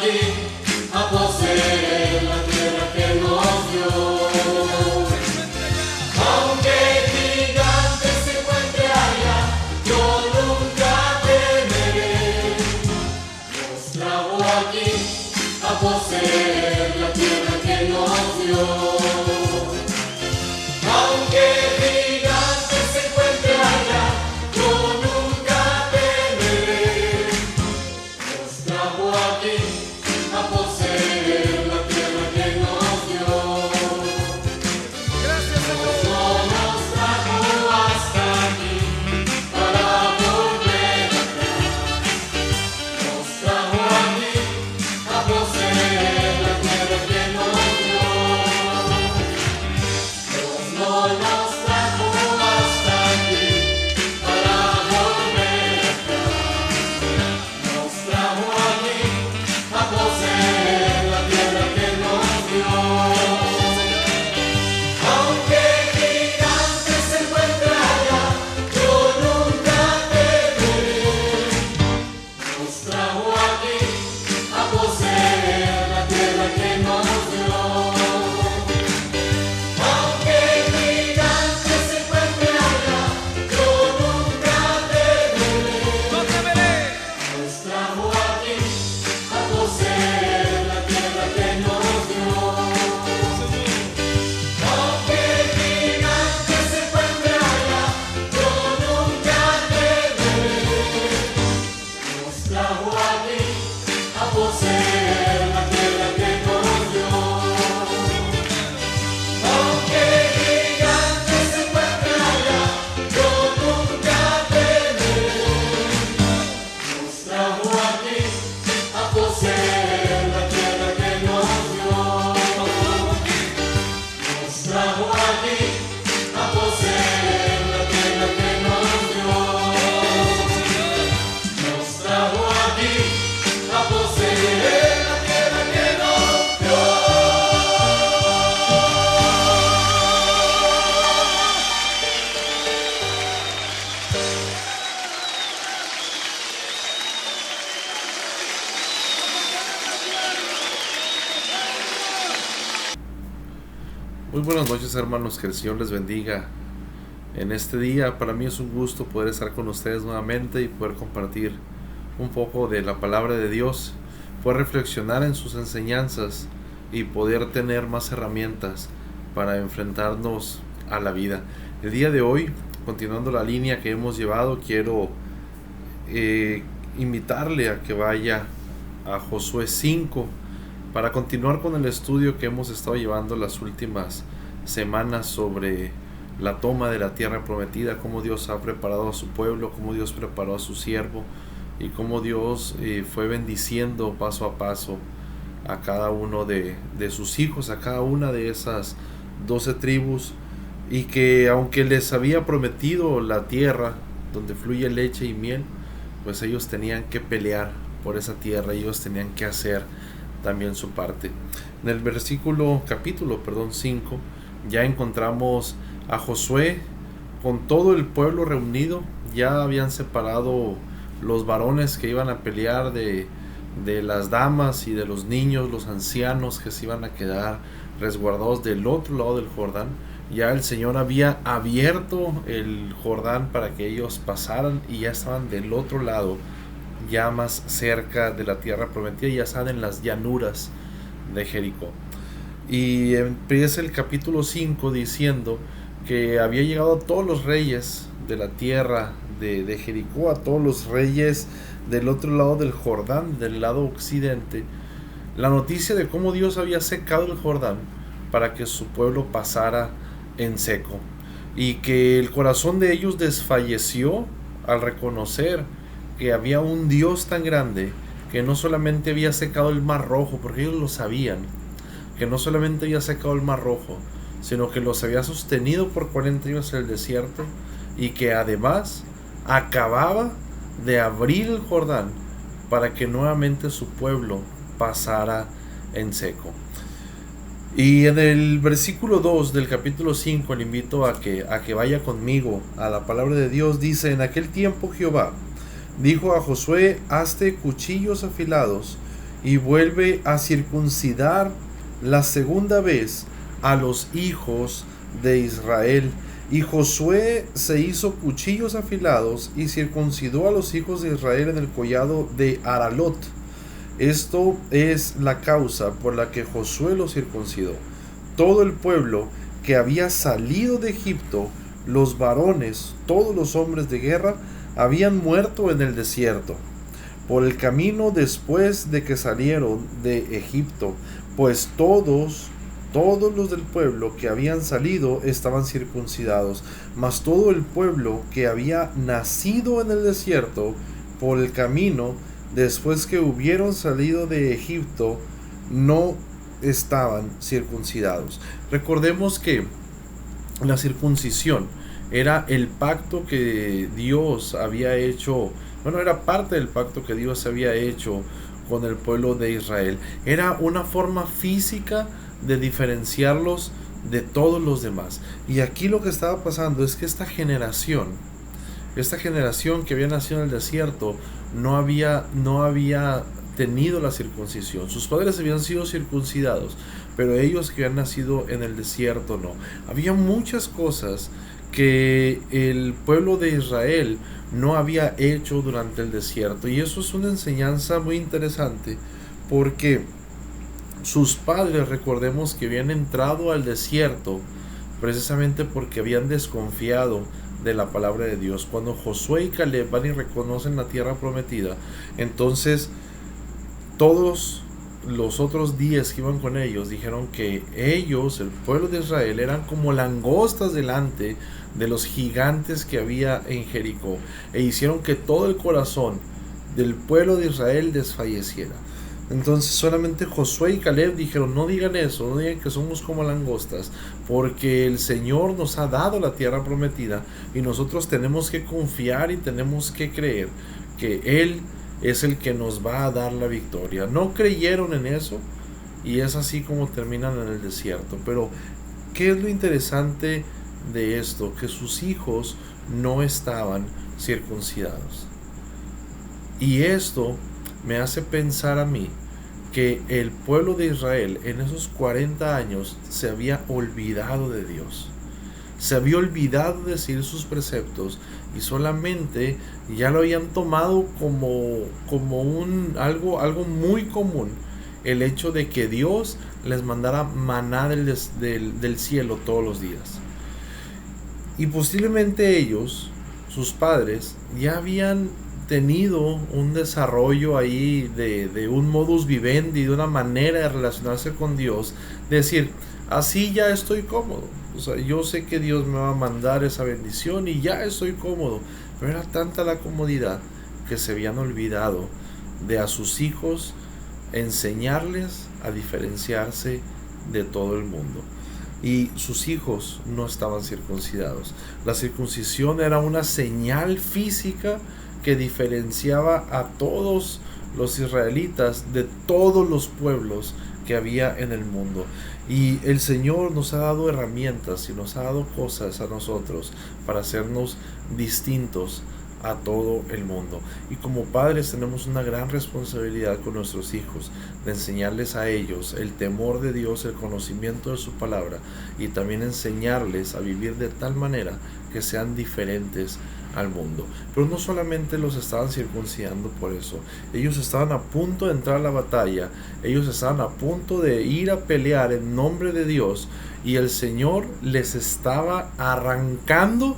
allí a poseer la tierra que nos dio. Aunque gigante se encuentre allá, yo nunca temeré. Nos trajo aquí a poseer la tierra que nos dio. Aunque gigante se encuentre allá, yo nunca temeré. Nos trajo aquí a poseer la tierra que nos dio. Gracias, Señor. No nos trajo hasta aquí para volver atrás. Nos trajo aquí a poseer la tierra que nos dio. Dios no nos trajo hasta aquí para volver atrás. Nos trajo aquí a poseer la tierra que nos dio. Aunque gigante se encuentre allá, yo nunca temeré. Nos trajo aquí a poseer la tierra que nos dio. Aunque gigante se encuentre allá, yo nunca temeré. No temeré. Nos trajo aquí a poseer la tierra que nos dio. Aunque gigante se encuentre allá, yo nunca temeré. Nos trajo aquí a poseer la tierra que nos dio. Aunque gigante se encuentre allá, yo nunca temeré. Nos trajo aquí a poseer la tierra que nos dio. Nos trajo aquí a poseer la tierra que nos dio. Nos trajo aquí a poseer la tierra que nos dio. Muy buenas noches, hermanos, que el Señor les bendiga en este día. Para mí es un gusto poder estar con ustedes nuevamente y poder compartir un poco de la palabra de Dios, poder reflexionar en sus enseñanzas y poder tener más herramientas para enfrentarnos a la vida. El día de hoy, continuando la línea que hemos llevado, quiero invitarle a que vaya a Josué 5 para continuar con el estudio que hemos estado llevando las últimas semanas sobre la toma de la tierra prometida, cómo Dios ha preparado a su pueblo, cómo Dios preparó a su siervo y cómo Dios fue bendiciendo paso a paso a cada uno de sus hijos, a cada una de esas 12 tribus, y que aunque les había prometido la tierra donde fluye leche y miel, pues ellos tenían que pelear por esa tierra y ellos tenían que hacer también su parte. En el capítulo 5 ya encontramos a Josué con todo el pueblo reunido. Ya habían separado los varones que iban a pelear de las damas y de los niños, los ancianos que se iban a quedar resguardados del otro lado del Jordán. Ya el Señor había abierto el Jordán para que ellos pasaran y ya estaban del otro lado, ya más cerca de la tierra prometida, ya están en las llanuras de Jericó. Y empieza el capítulo 5 diciendo que había llegado a todos los reyes de la tierra de Jericó, a todos los reyes del otro lado del Jordán, del lado occidente, la noticia de cómo Dios había secado el Jordán para que su pueblo pasara en seco, y que el corazón de ellos desfalleció al reconocer que había un Dios tan grande que no solamente había secado el Mar Rojo, porque ellos lo sabían, que no solamente había secado el Mar Rojo, sino que los había sostenido por 40 años en el desierto, y que además acababa de abrir el Jordán para que nuevamente su pueblo pasara en seco. Y en el versículo 2 del capítulo 5, le invito a que vaya conmigo a la palabra de Dios. Dice: en aquel tiempo Jehová dijo a Josué: hazte cuchillos afilados y vuelve a circuncidar la segunda vez a los hijos de Israel. Y Josué se hizo cuchillos afilados y circuncidó a los hijos de Israel en el collado de Aralot. Esto es la causa por la que Josué los circuncidó. Todo el pueblo que había salido de Egipto, los varones, todos los hombres de guerra, habían muerto en el desierto, por el camino después de que salieron de Egipto, pues todos los del pueblo que habían salido estaban circuncidados, mas todo el pueblo que había nacido en el desierto por el camino después que hubieron salido de Egipto no estaban circuncidados. Recordemos que la circuncisión era el pacto que Dios había hecho, era parte del pacto que Dios había hecho con el pueblo de Israel. Era una forma física de diferenciarlos de todos los demás. Y aquí lo que estaba pasando es que esta generación que había nacido en el desierto no había tenido la circuncisión. Sus padres habían sido circuncidados, pero ellos que habían nacido en el desierto no. Había muchas cosas que el pueblo de Israel no había hecho durante el desierto, y eso es una enseñanza muy interesante, porque sus padres, recordemos que habían entrado al desierto precisamente porque habían desconfiado de la palabra de Dios. Cuando Josué y Caleb van y reconocen la tierra prometida, entonces todos los otros 10 que iban con ellos dijeron que ellos, el pueblo de Israel, eran como langostas delante de los gigantes que había en Jericó, e hicieron que todo el corazón del pueblo de Israel desfalleciera. Entonces solamente Josué y Caleb dijeron: no digan eso, no digan que somos como langostas, porque el Señor nos ha dado la tierra prometida y nosotros tenemos que confiar y tenemos que creer que Él es el que nos va a dar la victoria. No creyeron en eso, y es así como terminan en el desierto. Pero ¿qué es lo interesante de esto? Que sus hijos no estaban circuncidados. Y esto me hace pensar a mí que el pueblo de Israel en esos 40 años se había olvidado de Dios, se había olvidado de seguir sus preceptos, y solamente ya lo habían tomado como algo muy común, el hecho de que Dios les mandara maná del cielo todos los días. Y posiblemente ellos, sus padres, ya habían tenido un desarrollo ahí de un modus vivendi, de una manera de relacionarse con Dios, de decir: así ya estoy cómodo, o sea, yo sé que Dios me va a mandar esa bendición y ya estoy cómodo. Pero era tanta la comodidad que se habían olvidado de a sus hijos enseñarles a diferenciarse de todo el mundo. Y sus hijos no estaban circuncidados. La circuncisión era una señal física que diferenciaba a todos los israelitas de todos los pueblos que había en el mundo. Y el Señor nos ha dado herramientas y nos ha dado cosas a nosotros para hacernos distintos a todo el mundo. Y como padres tenemos una gran responsabilidad con nuestros hijos, de enseñarles a ellos el temor de Dios, el conocimiento de su palabra, y también enseñarles a vivir de tal manera que sean diferentes al mundo. Pero no solamente los estaban circuncidando por eso, ellos estaban a punto de entrar a la batalla, ellos estaban a punto de ir a pelear en nombre de Dios, y el Señor les estaba arrancando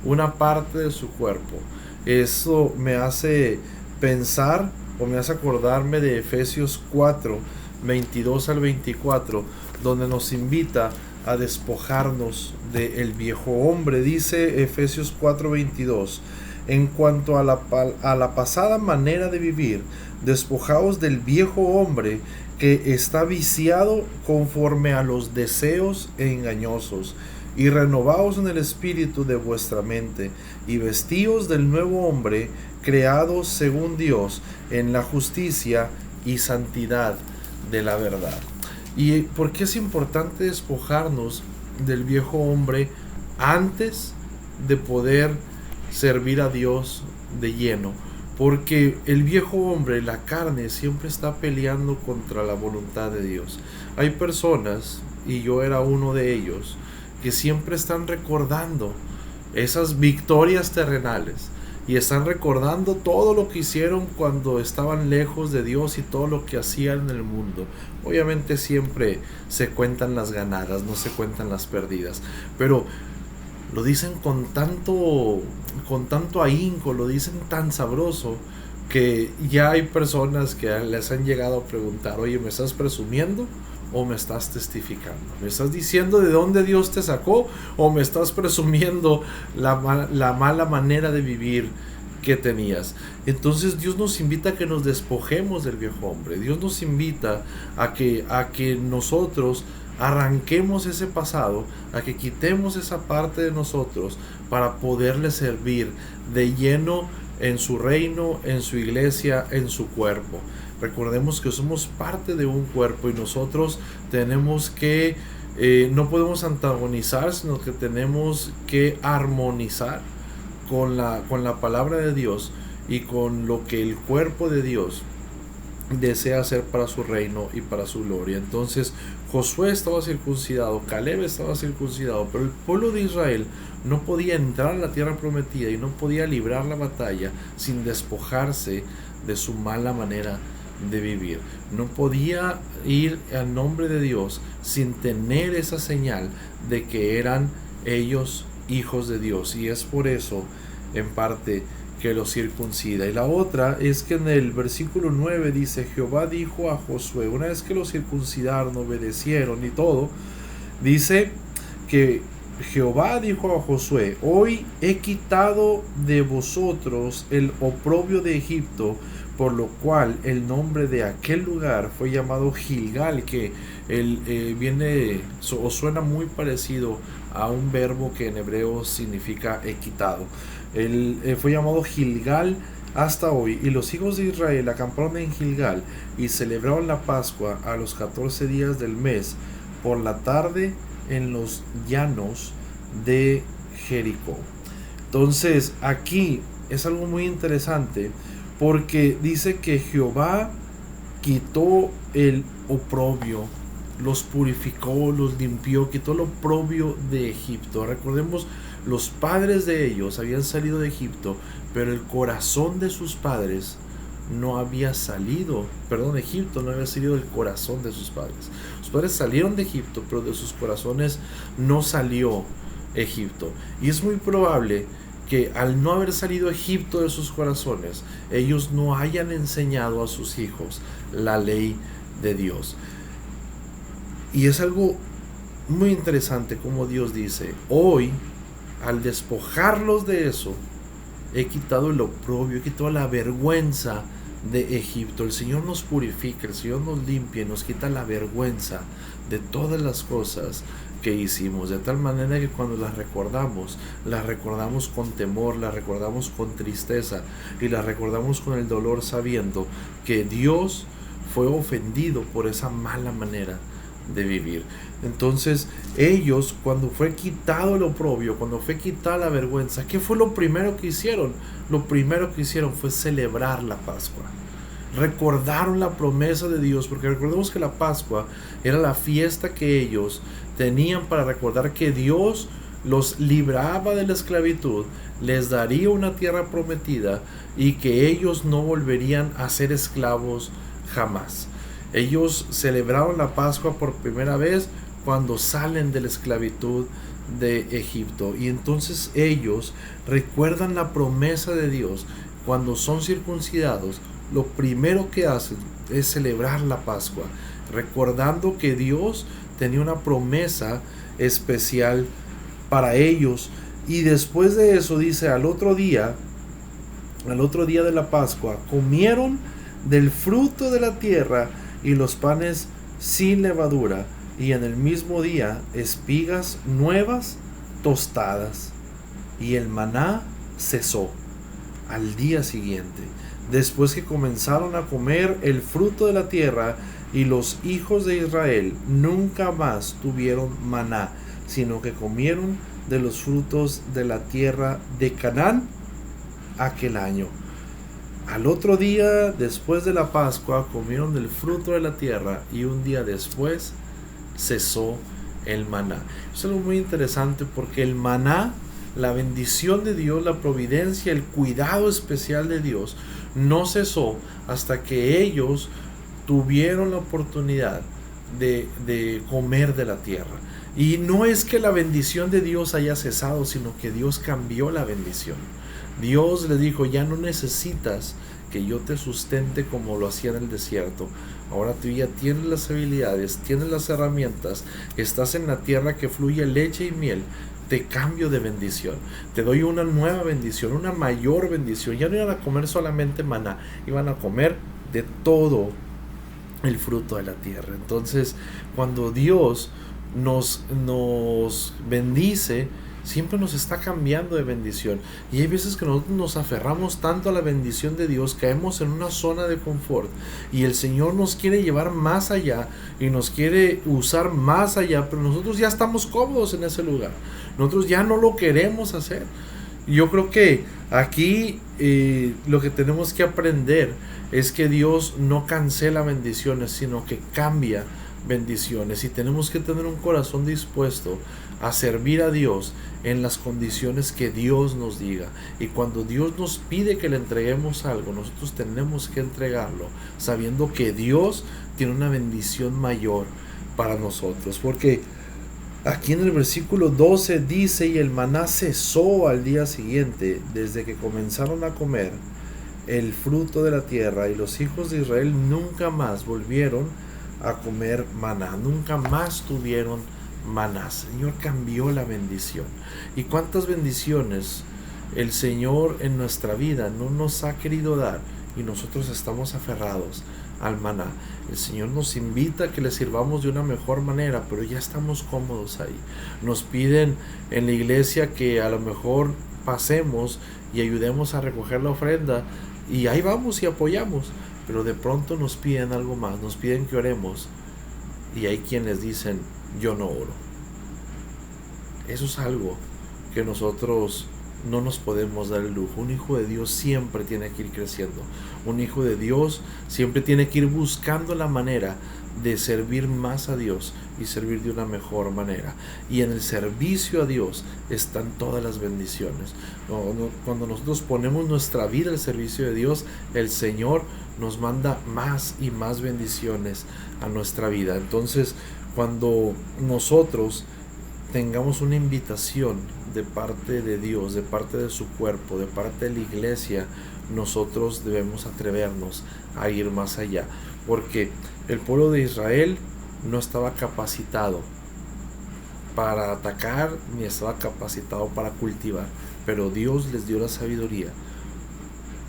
una parte de su cuerpo. Eso me hace pensar, o me hace acordarme de Efesios 4, 22 al 24, donde nos invita a despojarnos del viejo hombre. Dice Efesios 4:22: en cuanto a la pasada manera de vivir, despojaos del viejo hombre que está viciado conforme a los deseos engañosos, y renovaos en el espíritu de vuestra mente, y vestíos del nuevo hombre, creado según Dios en la justicia y santidad de la verdad. ¿Y por qué es importante despojarnos del viejo hombre antes de poder servir a Dios de lleno? porque el viejo hombre, la carne, siempre está peleando contra la voluntad de Dios. Hay personas, y yo era uno de ellos, que siempre están recordando esas victorias terrenales y están recordando todo lo que hicieron cuando estaban lejos de Dios y todo lo que hacían en el mundo. Obviamente siempre se cuentan las ganadas, no se cuentan las perdidas, pero lo dicen con tanto ahínco, lo dicen tan sabroso, que ya hay personas que les han llegado a preguntar: oye, ¿me estás presumiendo o me estás testificando? ¿Me estás diciendo de dónde Dios te sacó o me estás presumiendo la mala manera de vivir que tenías? Entonces Dios nos invita a que nos despojemos del viejo hombre. Dios nos invita a que nosotros arranquemos ese pasado, a que quitemos esa parte de nosotros para poderle servir de lleno en su reino, en su iglesia, en su cuerpo. Recordemos que somos parte de un cuerpo y nosotros tenemos que, no podemos antagonizar, sino que tenemos que armonizar con la palabra de Dios y con lo que el cuerpo de Dios desea hacer para su reino y para su gloria. Entonces Josué estaba circuncidado, Caleb estaba circuncidado, pero el pueblo de Israel no podía entrar a la tierra prometida y no podía librar la batalla sin despojarse de su mala manera de vivir. No podía ir al nombre de Dios sin tener esa señal de que eran ellos hijos de Dios, y es por eso en parte que lo circuncida. Y la otra es que en el versículo 9 dice: Jehová dijo a Josué, una vez que lo circuncidaron, obedecieron y todo, dice que Jehová dijo a Josué: hoy he quitado de vosotros el oprobio de Egipto, por lo cual el nombre de aquel lugar fue llamado Gilgal, que viene o suena muy parecido a un verbo que en hebreo significa he quitado. Fue llamado Gilgal hasta hoy, y los hijos de Israel acamparon en Gilgal y celebraron la Pascua a los 14 días del mes por la tarde en los llanos de Jericó. Entonces aquí es algo muy interesante, porque dice que Jehová quitó el oprobio, los purificó, los limpió, quitó el oprobio de Egipto. Recordemos, los padres de ellos habían salido de Egipto, pero el corazón de sus padres no había salido, Egipto no había salido del corazón de sus padres. Sus padres salieron de Egipto, pero de sus corazones no salió Egipto. Y es muy probable que al no haber salido Egipto de sus corazones, ellos no hayan enseñado a sus hijos la ley de Dios. Y es algo muy interesante como Dios dice: hoy, al despojarlos de eso, he quitado el oprobio, he quitado la vergüenza de Egipto. El Señor nos purifica, el Señor nos limpia, nos quita la vergüenza de todas las cosas que hicimos, de tal manera que cuando las recordamos con temor, las recordamos con tristeza y las recordamos con el dolor, sabiendo que Dios fue ofendido por esa mala manera de vivir. Entonces ellos, cuando fue quitado el oprobio, cuando fue quitada la vergüenza, ¿qué fue lo primero que hicieron? Lo primero que hicieron fue celebrar la Pascua. Recordaron la promesa de Dios, porque recordemos que la Pascua era la fiesta que ellos tenían para recordar que Dios los libraba de la esclavitud, les daría una tierra prometida y que ellos no volverían a ser esclavos jamás. Ellos celebraron la Pascua por primera vez cuando salen de la esclavitud de Egipto, y entonces ellos recuerdan la promesa de Dios. Cuando son circuncidados, lo primero que hacen es celebrar la Pascua, recordando que Dios tenía una promesa especial para ellos. Y después de eso dice: al otro día de la Pascua, comieron del fruto de la tierra y los panes sin levadura, y en el mismo día espigas nuevas tostadas, y el maná cesó al día siguiente, después que comenzaron a comer el fruto de la tierra. Y los hijos de Israel nunca más tuvieron maná, sino que comieron de los frutos de la tierra de Canaán aquel año. Al otro día, después de la Pascua, comieron del fruto de la tierra y un día después cesó el maná. Es algo muy interesante porque el maná, la bendición de Dios, la providencia, el cuidado especial de Dios, no cesó hasta que ellos tuvieron la oportunidad de comer de la tierra. Y no es que la bendición de Dios haya cesado, sino que Dios cambió la bendición. Dios le dijo, ya no necesitas que yo te sustente como lo hacía en el desierto. Ahora tú ya tienes las habilidades, tienes las herramientas, estás en la tierra que fluye leche y miel. Te cambio de bendición, te doy una nueva bendición, una mayor bendición. Ya no iban a comer solamente maná, iban a comer de todo el fruto de la tierra. Entonces, cuando Dios nos bendice, siempre nos está cambiando de bendición. Y hay veces que nosotros nos aferramos tanto a la bendición de Dios, caemos en una zona de confort, y el Señor nos quiere llevar más allá y nos quiere usar más allá, pero nosotros ya estamos cómodos en ese lugar, nosotros ya no lo queremos hacer. Yo creo que aquí lo que tenemos que aprender es que Dios no cancela bendiciones, sino que cambia bendiciones, y tenemos que tener un corazón dispuesto a servir a Dios en las condiciones que Dios nos diga. Y cuando Dios nos pide que le entreguemos algo, nosotros tenemos que entregarlo sabiendo que Dios tiene una bendición mayor para nosotros. Porque aquí en el versículo 12 dice: y el maná cesó al día siguiente, desde que comenzaron a comer el fruto de la tierra, y los hijos de Israel nunca más volvieron a comer maná, nunca más tuvieron maná. El Señor cambió la bendición. ¿Y cuántas bendiciones el Señor en nuestra vida no nos ha querido dar y nosotros estamos aferrados al maná? El Señor nos invita a que le sirvamos de una mejor manera, pero ya estamos cómodos ahí. Nos piden en la iglesia que a lo mejor pasemos y ayudemos a recoger la ofrenda, y ahí vamos y apoyamos, pero de pronto nos piden algo más, nos piden que oremos, y hay quienes dicen: yo no oro. Eso es algo que nosotros no nos podemos dar el lujo. Un hijo de Dios siempre tiene que ir creciendo. Un hijo de Dios siempre tiene que ir buscando la manera de servir más a Dios y servir de una mejor manera. Y en el servicio a Dios están todas las bendiciones. Cuando nosotros ponemos nuestra vida al servicio de Dios, el Señor nos manda más y más bendiciones a nuestra vida. Entonces, cuando nosotros tengamos una invitación de parte de Dios, de parte de su cuerpo, de parte de la iglesia, nosotros debemos atrevernos a ir más allá, porque el pueblo de Israel no estaba capacitado para atacar ni estaba capacitado para cultivar, pero Dios les dio la sabiduría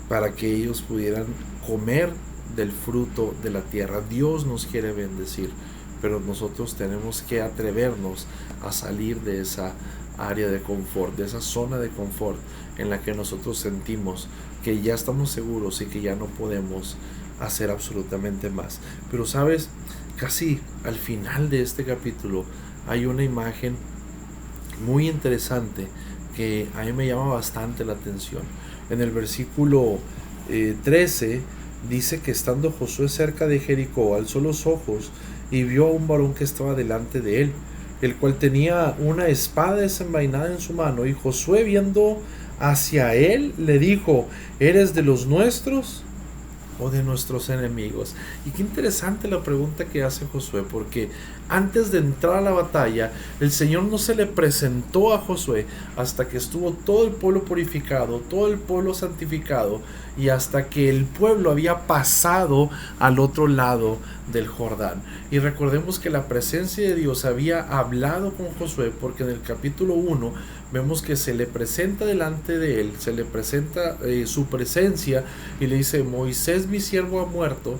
para que ellos pudieran comer del fruto de la tierra. Dios nos quiere bendecir, pero nosotros tenemos que atrevernos a salir de esa área de confort, de esa zona de confort en la que nosotros sentimos que ya estamos seguros y que ya no podemos hacer absolutamente más. Pero sabes, casi al final de este capítulo hay una imagen muy interesante que a mí me llama bastante la atención. En el versículo 13 dice que estando Josué cerca de Jericó, alzó los ojos y vio a un varón que estaba delante de él, el cual tenía una espada desenvainada en su mano. Y Josué, viendo hacia él, le dijo: ¿eres de los nuestros o de nuestros enemigos? Y qué interesante la pregunta que hace Josué, porque antes de entrar a la batalla, el Señor no se le presentó a Josué hasta que estuvo todo el pueblo purificado, todo el pueblo santificado, y hasta que el pueblo había pasado al otro lado del Jordán. Y recordemos que la presencia de Dios había hablado con Josué, porque en el capítulo 1 vemos que se le presenta delante de él, se le presenta su presencia, y le dice: Moisés mi siervo ha muerto,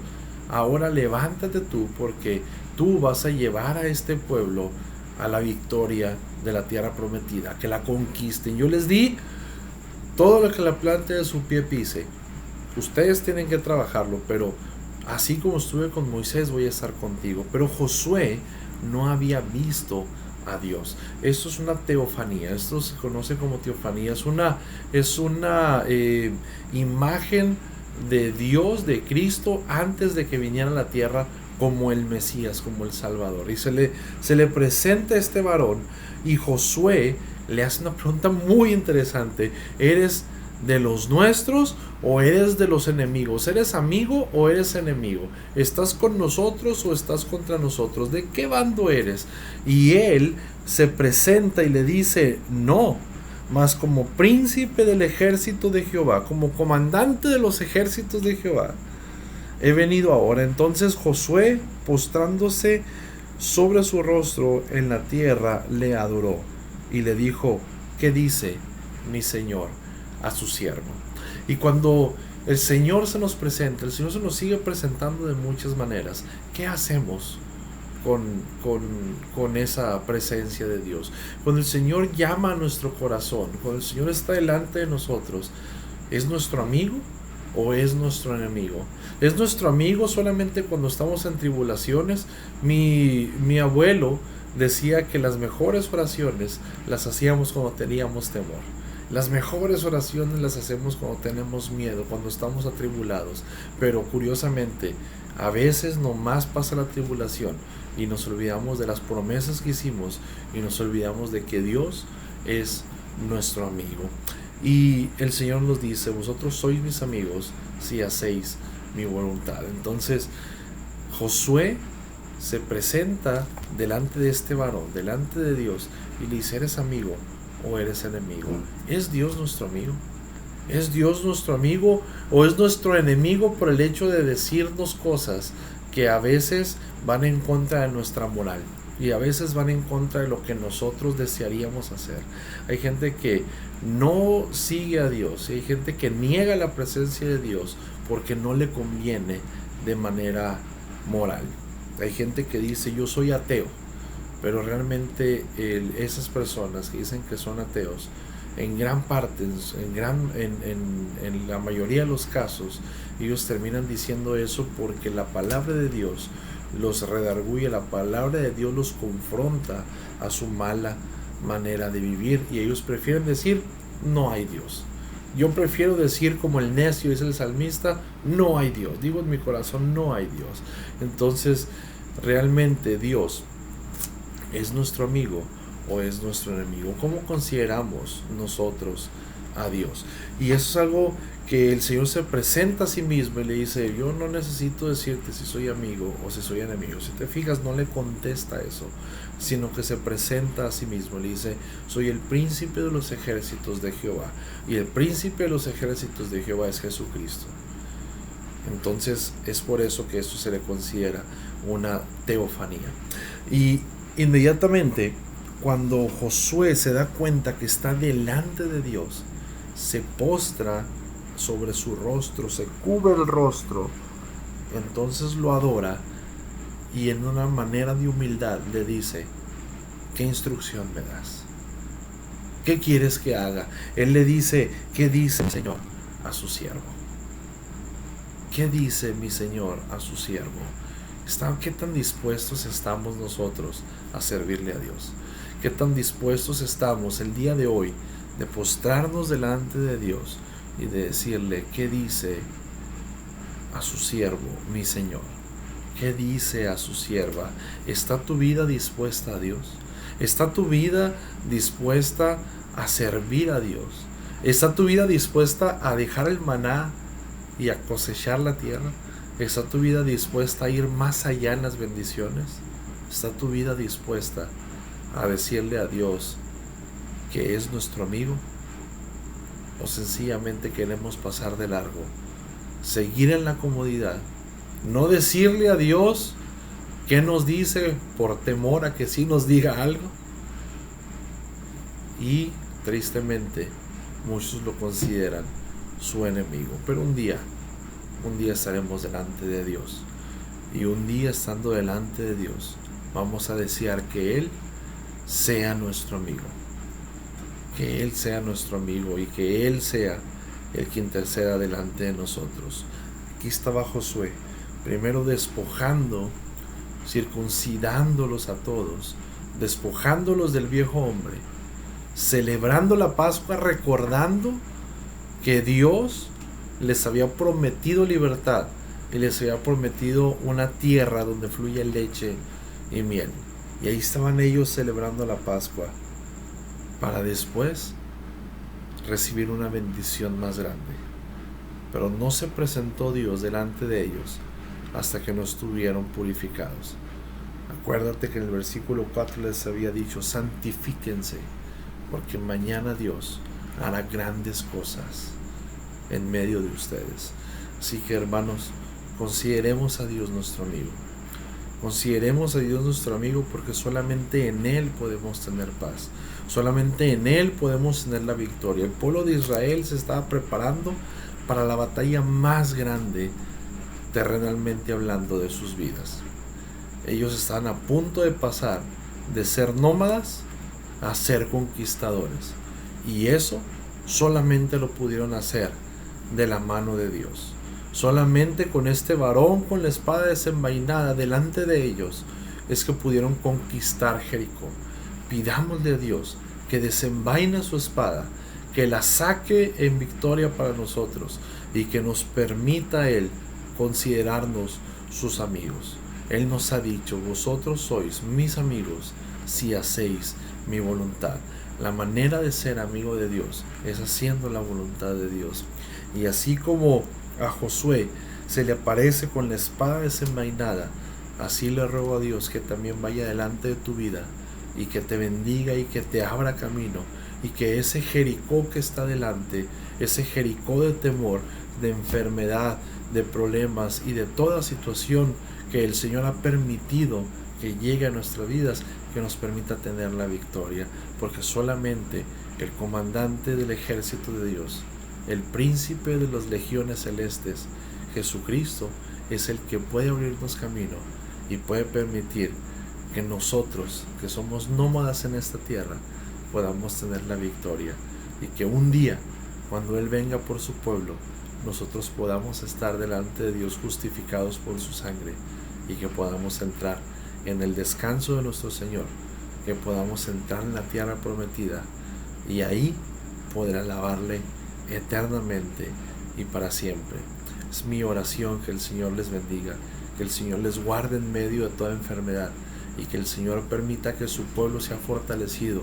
ahora levántate tú, porque tú vas a llevar a este pueblo a la victoria de la tierra prometida, que la conquisten. Yo les di todo lo que la planta de su pie pise. Ustedes tienen que trabajarlo, pero así como estuve con Moisés, voy a estar contigo. Pero Josué no había visto a Dios. Esto es una teofanía, esto se conoce como teofanía. Es una imagen de Dios, de Cristo, antes de que viniera a la tierra como el Mesías, como el Salvador. Y se le presenta a este varón, y Josué le hace una pregunta muy interesante: ¿eres de los nuestros o eres de los enemigos? ¿Eres amigo o eres enemigo? ¿Estás con nosotros o estás contra nosotros? ¿De qué bando eres? Y él se presenta y le dice: no, mas como príncipe del ejército de Jehová, como comandante de los ejércitos de Jehová, he venido ahora. Entonces Josué, postrándose sobre su rostro en la tierra, le adoró y le dijo: ¿qué dice mi Señor a su siervo? Y cuando el Señor se nos presenta, el Señor se nos sigue presentando de muchas maneras. ¿Qué hacemos con esa presencia de Dios? Cuando el Señor llama a nuestro corazón, cuando el Señor está delante de nosotros, ¿es nuestro amigo o es nuestro enemigo? ¿Es nuestro amigo solamente cuando estamos en tribulaciones? Mi abuelo decía que las mejores oraciones las hacíamos cuando teníamos temor. Las mejores oraciones las hacemos cuando tenemos miedo, cuando estamos atribulados. Pero curiosamente, a veces nomás pasa la tribulación y nos olvidamos de las promesas que hicimos y nos olvidamos de que Dios es nuestro amigo. Y el Señor nos dice: vosotros sois mis amigos si hacéis mi voluntad. Entonces Josué se presenta delante de este varón, delante de Dios, y le dice: ¿eres amigo o eres enemigo? ¿Es Dios nuestro amigo? ¿Es Dios nuestro amigo o es nuestro enemigo por el hecho de decirnos cosas que a veces van en contra de nuestra moral y a veces van en contra de lo que nosotros desearíamos hacer? Hay gente que no sigue a Dios y hay gente que niega la presencia de Dios porque no le conviene de manera moral. Hay gente que dice: yo soy ateo, pero realmente esas personas que dicen que son ateos, en gran parte, en la mayoría de los casos, ellos terminan diciendo eso porque la palabra de Dios los redarguye, la palabra de Dios los confronta a su mala manera de vivir, y ellos prefieren decir: no hay Dios. Yo prefiero decir como el necio, dice el salmista: no hay Dios. Digo en mi corazón: no hay Dios. Entonces, realmente Dios ¿es nuestro amigo o es nuestro enemigo? ¿Cómo consideramos nosotros a Dios? Y eso es algo que el Señor se presenta a sí mismo y le dice: yo no necesito decirte si soy amigo o si soy enemigo. Si te fijas, no le contesta eso, sino que se presenta a sí mismo. Le dice: soy el príncipe de los ejércitos de Jehová, y el príncipe de los ejércitos de Jehová es Jesucristo. Entonces es por eso que esto se le considera una teofanía. Y inmediatamente, cuando Josué se da cuenta que está delante de Dios, se postra sobre su rostro, se cubre el rostro, entonces lo adora, y en una manera de humildad le dice: ¿qué instrucción me das? ¿Qué quieres que haga? Él le dice: ¿qué dice el Señor a su siervo? ¿Qué dice mi Señor a su siervo? ¿Qué tan dispuestos estamos nosotros a servirle a Dios? ¿Qué tan dispuestos estamos el día de hoy de postrarnos delante de Dios y de decirle: ¿qué dice a su siervo mi Señor? ¿Qué dice a su sierva? ¿Está tu vida dispuesta a Dios? ¿Está tu vida dispuesta a servir a Dios? ¿Está tu vida dispuesta a dejar el maná y a cosechar la tierra? ¿Está tu vida dispuesta a ir más allá en las bendiciones? ¿Está tu vida dispuesta a decirle a Dios que es nuestro amigo? ¿O sencillamente queremos pasar de largo, seguir en la comodidad, no decirle a Dios qué nos dice por temor a que sí nos diga algo? Y tristemente muchos lo consideran su enemigo. Pero un día estaremos delante de Dios, y un día estando delante de Dios vamos a desear que Él sea nuestro amigo, que Él sea nuestro amigo y que Él sea el que interceda delante de nosotros. Aquí estaba Josué, primero despojando, circuncidándolos a todos, despojándolos del viejo hombre, celebrando la Pascua, recordando que Dios les había prometido libertad y les había prometido una tierra donde fluye leche y miel. Y ahí estaban ellos celebrando la Pascua para después recibir una bendición más grande. Pero no se presentó Dios delante de ellos hasta que no estuvieron purificados. Acuérdate que en el versículo 4 les había dicho: santifíquense, porque mañana Dios hará grandes cosas en medio de ustedes. Así que, hermanos, consideremos a Dios nuestro amigo. Consideremos a Dios nuestro amigo, porque solamente en Él podemos tener paz. Solamente en Él podemos tener la victoria. El pueblo de Israel se estaba preparando para la batalla más grande, terrenalmente hablando, de sus vidas. Ellos están a punto de pasar de ser nómadas a ser conquistadores. Y eso solamente lo pudieron hacer de la mano de Dios. Solamente con este varón con la espada desenvainada delante de ellos es que pudieron conquistar Jericó. Pidámosle a Dios que desenvaine su espada, que la saque en victoria para nosotros y que nos permita a Él considerarnos sus amigos. Él nos ha dicho: vosotros sois mis amigos si hacéis mi voluntad. La manera de ser amigo de Dios es haciendo la voluntad de Dios. Y así como a Josué se le aparece con la espada desenvainada, así le ruego a Dios que también vaya delante de tu vida y que te bendiga y que te abra camino, y que ese Jericó que está delante, ese Jericó de temor, de enfermedad, de problemas y de toda situación que el Señor ha permitido que llegue a nuestras vidas, que nos permita tener la victoria, porque solamente el comandante del ejército de Dios, el príncipe de las legiones celestes, Jesucristo, es el que puede abrirnos camino y puede permitir que nosotros, que somos nómadas en esta tierra, podamos tener la victoria, y que un día, cuando Él venga por su pueblo, nosotros podamos estar delante de Dios justificados por su sangre, y que podamos entrar en el descanso de nuestro Señor, que podamos entrar en la tierra prometida y ahí poder alabarle eternamente y para siempre. Es mi oración que el Señor les bendiga, que el Señor les guarde en medio de toda enfermedad, y que el Señor permita que su pueblo sea fortalecido,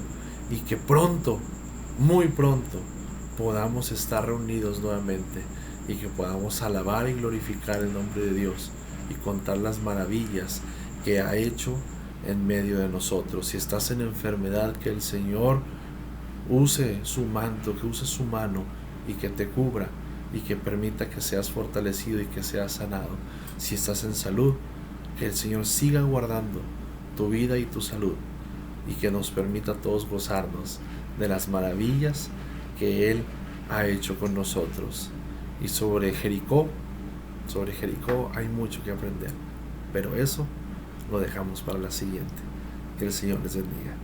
y que pronto, muy pronto, podamos estar reunidos nuevamente y que podamos alabar y glorificar el nombre de Dios y contar las maravillas que ha hecho en medio de nosotros. Si estás en enfermedad, que el Señor use su manto, que use su mano y que te cubra y que permita que seas fortalecido y que seas sanado. Si estás en salud, que el Señor siga guardando tu vida y tu salud, y que nos permita a todos gozarnos de las maravillas que Él ha hecho con nosotros. Y sobre Jericó hay mucho que aprender, pero eso lo dejamos para la siguiente. Que el Señor les bendiga.